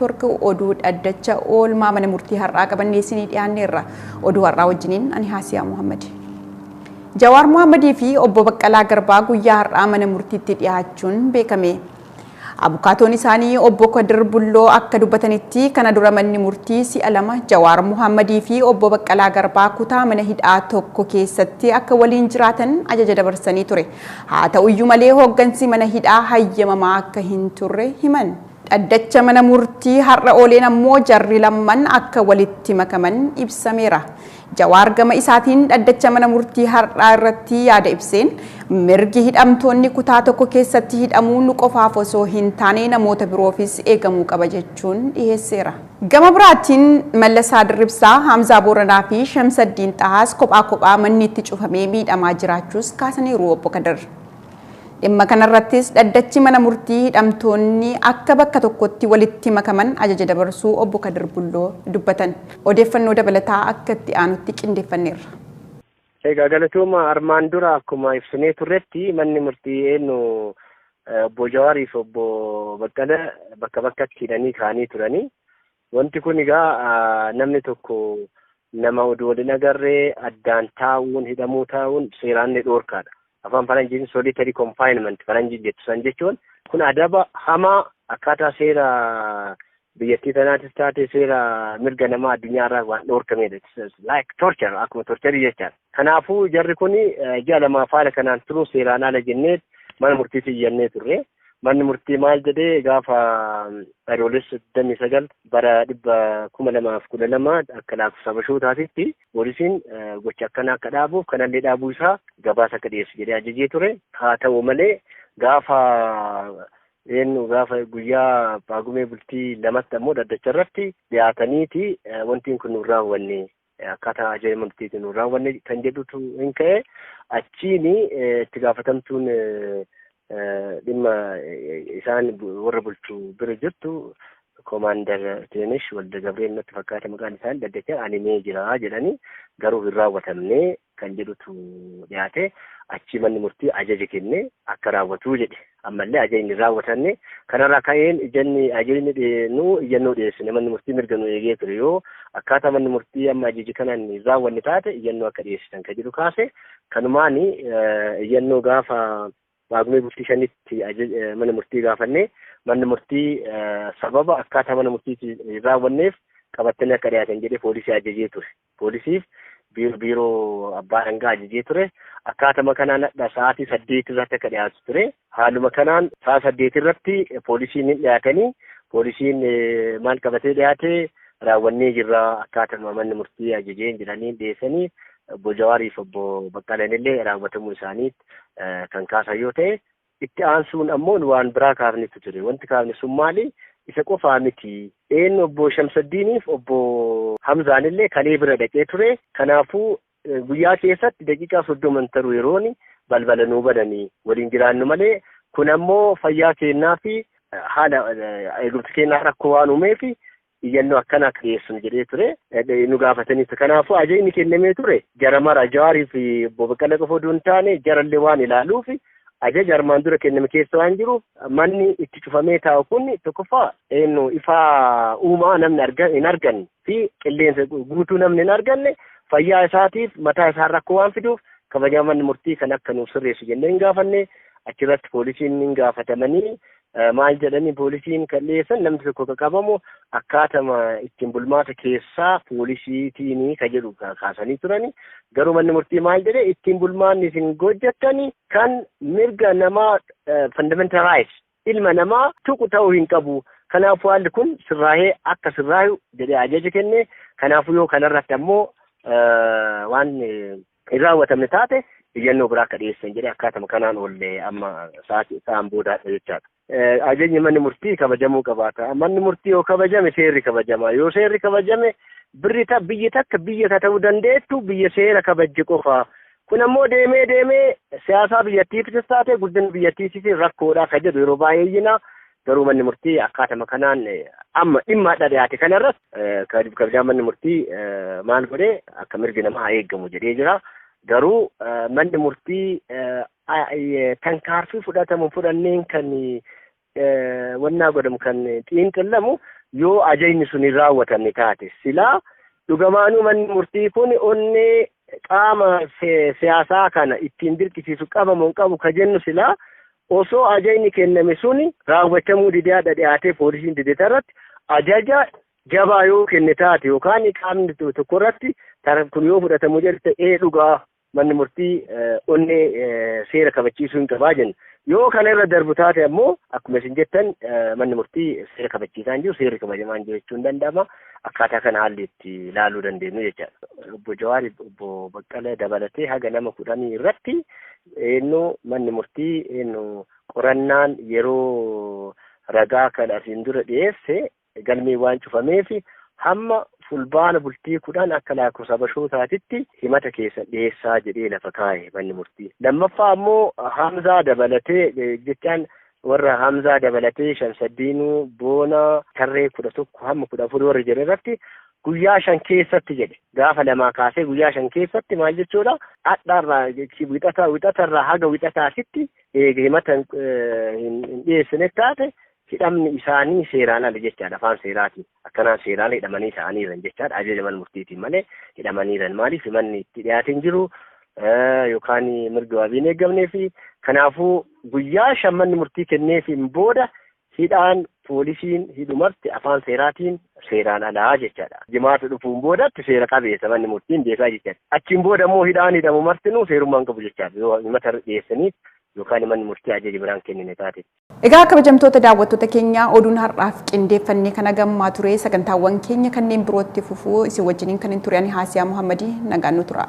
Network oduu addacha oolmaa mana murtii har'aa qabanneessinii dhiyaanneerra. Oduu har'aa wajjiniin ani Haasiyaa Muhammad. Jawaar Muhammadii fi obbo Baqqalaa Garbaa guyyaa har'aa mana murtiitti dhiyaachuun beekame. Abukaatoon isaanii obbo Kadir Bulloo akka dubbatanitti kana dura manni murtii si'a lama Jawaar Muhammadii fi obbo Baqqalaa Garbaa kutaa mana hidhaa tokko keessatti akka waliin jiraatan ajaja dabarsanii ture. Haa ta'uyyuu malee hooggansi mana hidhaa hayyamamaa akka hin turre himan. Dhaddacha mana murtii har'a ooleen ammoo jarri lamman akka walitti makaman ibsameera. Jawaar gama isaatiin dhaddacha mana murtii har'aa irratti yaada ibseen mirgi hidhamtoonni kutaa tokko keessatti hidhamuu nu qofaaf osoo hin taane namoota biroofis eegamuu qaba jechuun dhiyeesseera. Gama biraatiin Mallasaa Dirribsaa, Hamzaa Booranaa fi Shamsaddiin Xahaas kophaa manni itti cufamee miidhamaa jiraachuus kaasaniiru obbo Kadir. Dhimma kanarrattis dhaddachi mana murtii hidhamtoonni akka bakka tokkotti walitti makaman ajaja dabarsuu obbo Kadir Bulloo dubbatan. Odeeffannoo dabalataa akka itti aanutti qindeeffanneerra. Egaa galatooma armaan dura akkuma ibsinee turretti manni murtii eenyu obbo Jawaarii fi obbo Baqqalaa bakka bakkatti hidhanii kaanii turanii. Wanti kun egaa namni tokko nama oduu waliin agarree addaan taa'uun hidhamuu taa'uun seeraan ni dhoorkaadha. Afaan Faranjiin solitary confinement Faranjiin jettu san jechuun kun adaba hamaa akkaataa seera biyyattii tanaatis taate seera mirga namaa addunyaarraa waan dhoorkamedha. Like torture akkuma torture jechaadha. Kanaafuu jarri kun ji'a lamaaf haala kanaan turuu seeraan ala jennee mana murtiitti iyyannee turre. Manni murtii maal jedhee gaafa adoolessa 29 bara 2012 akka lakkoofsa bashootaatitti poolisiin gocha akkanaa akka dhaabuuf kanallee dhaabuu isaa gabaasa akka dhiyeessu jedhee ajajee ture. Haa ta'u malee gaafa guyyaa baagumee bultii lamatti ammoo dhaddacha irratti dhiyaataniiti wantiin kun nu raawwanne akkaataa ajaja murtiitiin nu raawwanne kan jedhutu hin ka'e achiini itti gaafatamtuun dhimma isaan warra bulchuu bira jirtu Komaandar Teenish Walda Gabriel natti fakkaata maqaan isaan dhaddacha animee jira jedhanii garuu hin raawwatamne kan jedhutu dhiyaate achi manni murtii ajaja kenne akka raawwatu jedhe ammallee ajajni raawwatanne kanarraa ka'een ajajni iyyannoo dhiyeessine manni murtii mirga nu eegee ture yoo akkaataa manni murtii amma ajaji kanaan raawwanne taate iyyannoo akka dhiyeessitan kan jedhu kaase kanumaani iyyannoo gaafa baagumee bultii shanitti mana murtii gaafannee manni murtii sababa akkaataa mana murtiitti raawwanneef qabatanii akka dhiyaatan jedhee poolisii ajajee ture. Poolisiif biiroo abbaa dhangaa ajajee ture. Akkaatuma kanaan sa'aatii 8 irratti akka dhiyaatu ture. Haaluma kanaan sa'a 8 irratti poolisiin hin dhiyaatanii poolisiin maal qabatee dhiyaatee raawwannee jirra akkaatuma manni murtii ajajeen jedhanii dhiyeessanii obbo Jawaarii fi obbo Baqqalaan illee raawwatamuu isaanii kan kaasan yoo ta'e itti aansuun ammoo waan biraa kaafnetu ture. Wanti kaafne sun maali? Isa qofaa miti. Eenyu obbo Shamsaddiiniif obbo Hamzaan illee kalee bira dhaqee ture. Kanaafuu guyyaa keessatti daqiiqaa 30 ta'u yerooni balbala nuu bananii waliin jiraannu malee kun ammoo fayyaa keenyaa fi haala eegumsa keenyaa rakkoo waan uumeefi iyyannoo akkana akka dhiyeessinu jedhee ture nu gaafataniif. Kanaafuu ajajni kennamee ture jara mara Jawaarii fi obbo Baqqalaa qofa odoo hin taane jarallee waan ilaaluuf ajaja armaan dura kenname keessa waan jiruuf manni itti cufamee taa'u kun tokkoffaa ifaa uumaa namni hin arganne fi qilleensa guutuu namni hin arganne fayyaa isaatiif mataa isaa rakkoo waan fiduuf kabajaa manni murtii kan akka nuuf sirreessu jennee hin gaafanne achirratti poolisiin hin gaafatamanii maal jedhanii poolisiin kan dhiyeessan namni tokko qabamu akkaatama ittiin bulmaata keessaa poolisiitiin ka jedhu kaasanii turani. Garuu manni murtii maal jedhe ittiin bulmaanni isin hojjettani kan mirga namaa fundamental rights ilma namaa tuqu ta'uu hin qabu. Kanaafuu haalli kun sirraahee akka sirraayu jedhee ajaja kenne. Kanaafuu yoo kanarratti ammoo waan hin raawwatamne taate iyyannoo biraa akka dhiyeessan jedhee akkaatama kanaan oollee amma sa'aan boodaadha jechaadha. Ajajni manni murtii kabajamuu qabaata. Manni murtii yoo kabajame seerri kabajama. Yoo seerri kabajame biyyi takka biyya ta'uu dandeettu biyya seera kabajje qofa. Kun ammoo deemee siyaasaa biyyattiifis taate guddina biyyattiifis rakkoodha kan jedhu yeroo baay'ee garuu manni murtii akkaatama kanaan amma dhimma dhiyaate kanarratti kabajaa manni murtii maal godhee akka mirgi namaa eegamu jedhee jira. Garuu manni murtii tankaarfii fudhatamu fudhanneen kan wannaa godhamu kan xiinxallamu yoo ajajni sun hin raawwatamne taate silaa dhugamaanuu manni murtii kun onnee qaama siyaasaa kana ittiin dirqisiisu qabamu hin qabu ka jennu silaa osoo ajajni kenname suni raawwachamuu didee dhiyaatee poolisiin didee irratti ajaja jabaa yoo kenne taate yookaan qaamni tokko irratti kun yoo fudhatamu jedhe dhugaa manni murtii onnee seera kabachiisuu hin qabaa jenna. Yoo kana irra darbu taate ammoo akkuma isin jettan manni murtii seera kabachiisaa hin jiru seerri kabajamaa hin jiru jechuun danda'ama. Akkaataa kana haalli itti ilaaluu dandeenyu jechaadha. Obbo Jawaar obbo Baqqalee dabalatee haga nama 10 irratti manni murtii qorannaan yeroo ragaa kana asiin dura dhiyeesse galmee waan cufameef hamma fulbaana bultii 10 akka lakkoofsa bashootaatitti himata keessa dhiyeessaa jedhee lafa kaa'e manni murtii. Lammaffaa ammoo Hamzaa dabalatee jechaan warra Hamzaa dabalatee Shamsaddiinuu Boonaa tarree 11 hamma 14 warra jedhan irratti guyyaa 5 keessatti jedhe gaafa lamaa kaasee guyyaa 5 keessatti maal jechuudha adhaarraa wixatarraa haga wixataasitti himata hin dhiyeessine taate hidhamni isaanii seeraan ala jechaadha afaan seeraatiin akkanaan seeraan hidhamanii ta'aniiran jechaadha ajaja mana murtiitiin malee hidhamaniiran maaliif himanni itti dhiyaateen jiru yookaan mirga wabii hin eegamnee fi kanaafuu guyyaa 5 manni murtii kenneefiin booda hidhaan poolisiin hidhumarti afaan seeraatiin seeraan alaa jechaadha. Jimaata dhufuun boodatti seera qabeessa manni murtiin beekaa jechaadha. Achiin booda immoo hidhaan hidhamu martinuu seerummaan qabu jechaadha. Yoo himata dhiyeessaniif yookaan manni murtii ajaja biraan kennine taate. Egaa kabajamtoota daawwattoota keenya oduun har'aaf qindeeffannee kana gammaa ture sagantaawwan keenya kanneen birootti fufuu isin wajjiniin kan hin ture ani Haasiyaa Muhammadii nagaan nu tura.